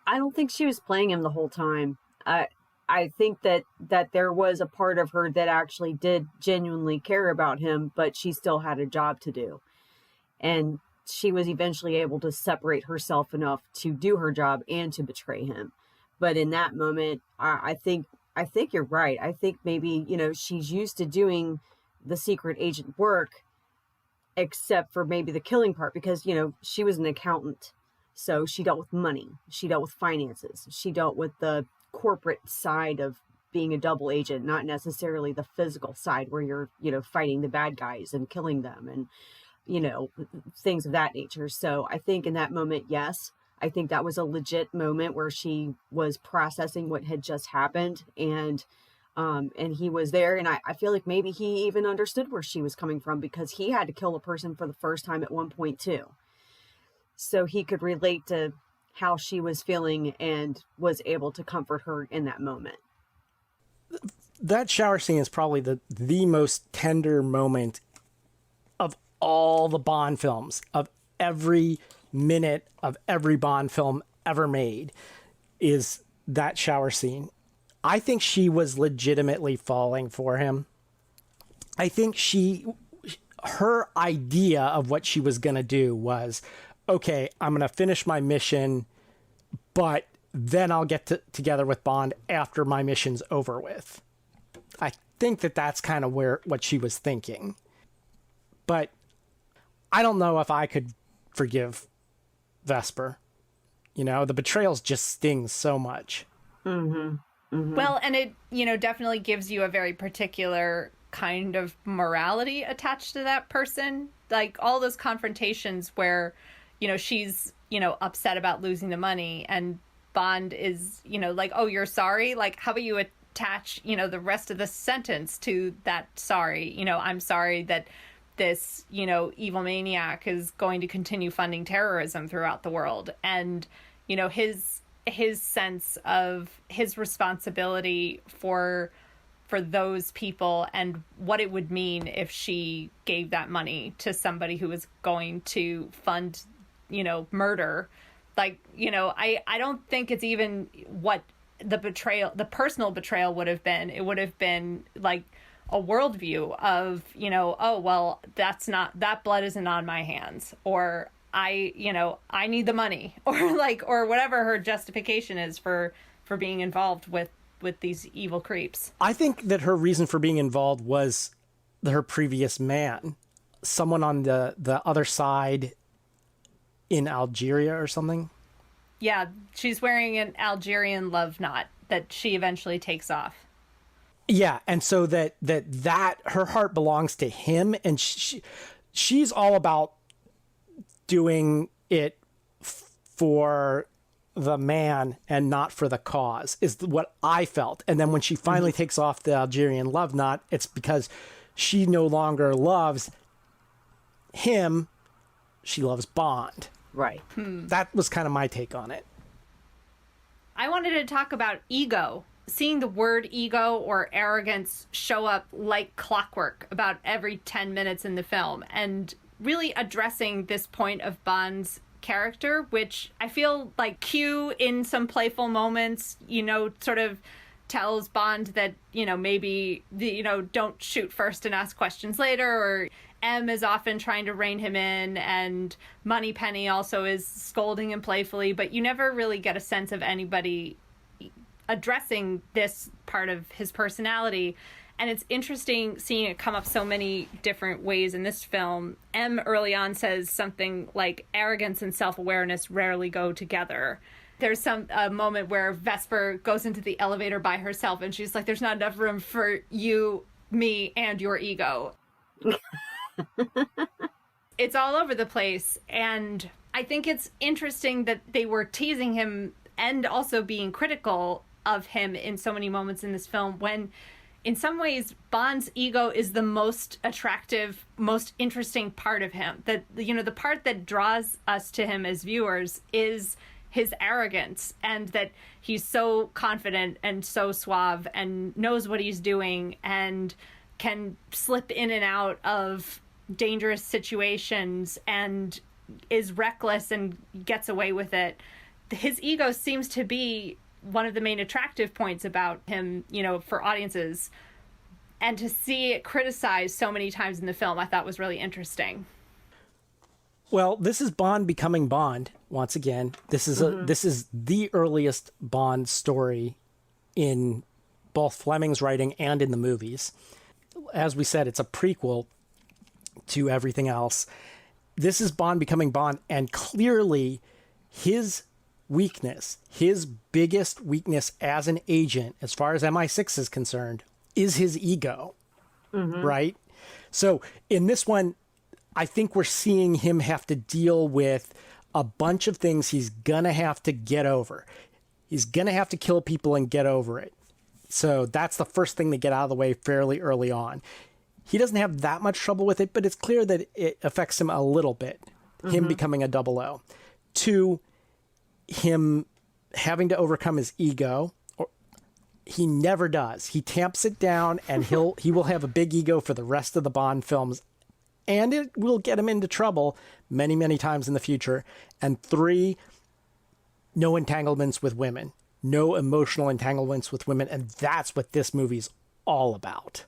I don't think she was playing him the whole time. I think that there was a part of her that actually did genuinely care about him, but she still had a job to do. And she was eventually able to separate herself enough to do her job and to betray him. But in that moment, I think you're right. I think maybe, you know, she's used to doing the secret agent work, except for maybe the killing part, because, you know, she was an accountant. So she dealt with money. She dealt with finances. She dealt with the corporate side of being a double agent, not necessarily the physical side where you're, you know, fighting the bad guys and killing them and, you know, things of that nature. So I think in that moment, yes, I think that was a legit moment where she was processing what had just happened, and he was there, and I feel like maybe he even understood where she was coming from, because he had to kill a person for the first time at one point too. So he could relate to how she was feeling and was able to comfort her in that moment. That shower scene is probably the most tender moment of all the Bond films, of every minute of every Bond film ever made, is that shower scene. I think she was legitimately falling for him. I think her idea of what she was going to do was, okay, I'm going to finish my mission, but then I'll get together with Bond after my mission's over with. I think that's kind of what she was thinking. But I don't know if I could forgive Vesper. You know, the betrayal just stings so much. Mm-hmm. Mm-hmm. Well, and it, you know, definitely gives you a very particular kind of morality attached to that person. Like all those confrontations where, you know, she's, you know, upset about losing the money, and Bond is, you know, like, oh, you're sorry? Like, how about you attach, you know, the rest of the sentence to that sorry? You know, I'm sorry that this, you know, evil maniac is going to continue funding terrorism throughout the world. And, you know, his sense of his responsibility for those people and what it would mean if she gave that money to somebody who was going to fund, you know, murder. Like, you know, I don't think it's even what the personal betrayal would have been. It would have been like a worldview of, you know, oh, well, that blood isn't on my hands, or I need the money, or like, or whatever her justification is for being involved with these evil creeps. I think that her reason for being involved was her previous man, someone on the other side in Algeria or something. Yeah, she's wearing an Algerian love knot that she eventually takes off. Yeah, and so that her heart belongs to him, and she's all about doing it for the man and not for the cause, is what I felt. And then when she finally takes off the Algerian love knot, it's because she no longer loves him, she loves Bond. Right. That was kind of my take on it. I wanted to talk about ego. Seeing the word ego or arrogance show up like clockwork about every 10 minutes in the film, and really addressing this point of Bond's character, which I feel like Q in some playful moments, sort of tells Bond that, maybe, don't shoot first and ask questions later, or M is often trying to rein him in, and Moneypenny also is scolding him playfully, but you never really get a sense of anybody addressing this part of his personality. And it's interesting seeing it come up so many different ways in this film. M early on says something like, arrogance and self-awareness rarely go together. There's a moment where Vesper goes into the elevator by herself, and she's like, there's not enough room for you, me, and your ego. It's all over the place. And I think it's interesting that they were teasing him and also being critical of him in so many moments in this film, when in some ways Bond's ego is the most attractive, most interesting part of him. That, the part that draws us to him as viewers is his arrogance, and that he's so confident and so suave and knows what he's doing and can slip in and out of dangerous situations and is reckless and gets away with it. His ego seems to be one of the main attractive points about him, for audiences. And to see it criticized so many times in the film, I thought was really interesting. Well, this is Bond becoming Bond once again. This is this is the earliest Bond story in both Fleming's writing and in the movies. As we said, it's a prequel to everything else. This is Bond becoming Bond, and clearly his weakness, his biggest weakness as an agent, as far as MI6 is concerned, is his ego, right? So in this one, I think we're seeing him have to deal with a bunch of things he's going to have to get over. He's going to have to kill people and get over it. So that's the first thing to get out of the way fairly early on. He doesn't have that much trouble with it, but it's clear that it affects him a little bit, him becoming a 00. 2, him having to overcome his ego. He never does. He tamps it down, and he will have a big ego for the rest of the Bond films, and it will get him into trouble many, many times in the future. And 3, no entanglements with women, no emotional entanglements with women, and that's what this movie's all about.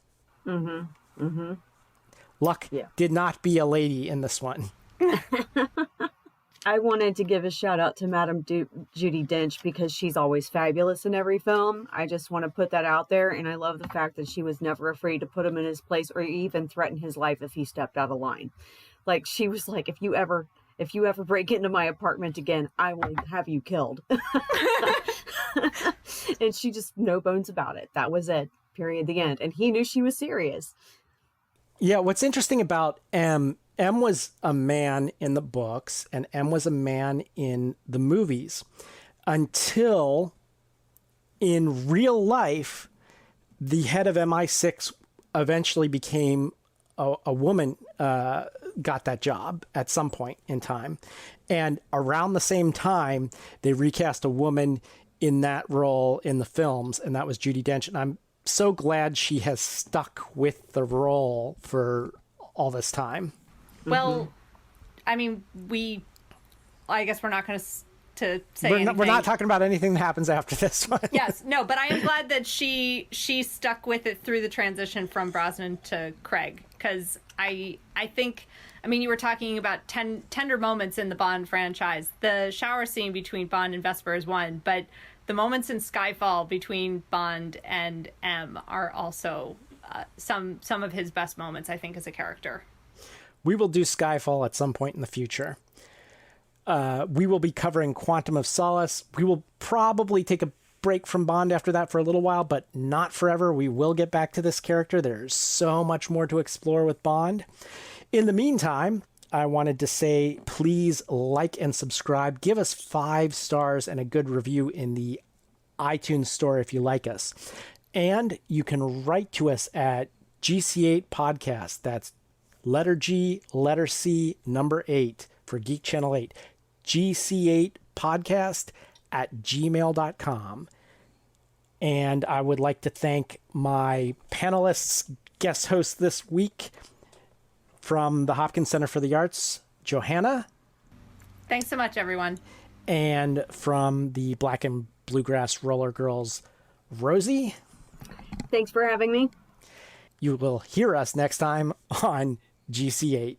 Luck did not be a lady in this one. I wanted to give a shout out to Madame Judi Dench, because she's always fabulous in every film. I just want to put that out there. And I love the fact that she was never afraid to put him in his place or even threaten his life if he stepped out of line. Like, she was like, if you ever break into my apartment again, I will have you killed. And she just, no bones about it. That was it. Period. The end. And he knew she was serious. Yeah. What's interesting about M was a man in the books, and M was a man in the movies, until in real life, the head of MI6 eventually became a woman, got that job at some point in time. And around the same time, they recast a woman in that role in the films, and that was Judi Dench. And I'm so glad she has stuck with the role for all this time. Well, I mean, I guess we're not going to say anything. We're not talking about anything that happens after this one. Yes, no, but I am glad that she stuck with it through the transition from Brosnan to Craig, because I think, I mean, you were talking about tender moments in the Bond franchise. The shower scene between Bond and Vesper is one, but the moments in Skyfall between Bond and M are also some of his best moments, I think, as a character. We will do Skyfall at some point in the future. We will be covering Quantum of Solace. We will probably take a break from Bond after that for a little while, but not forever. We will get back to this character. There's so much more to explore with Bond. In the meantime, I wanted to say, please like and subscribe. Give us 5 stars and a good review in the iTunes store if you like us. And you can write to us at GC8 Podcast. That's letter G, letter C, number 8 for Geek Channel 8. GC8 Podcast at gmail.com. And I would like to thank my panelists, guest hosts this week from the Hopkins Center for the Arts, Johanna. Thanks so much, everyone. And from the Black and Bluegrass Roller Girls, Rosie. Thanks for having me. You will hear us next time on GC8.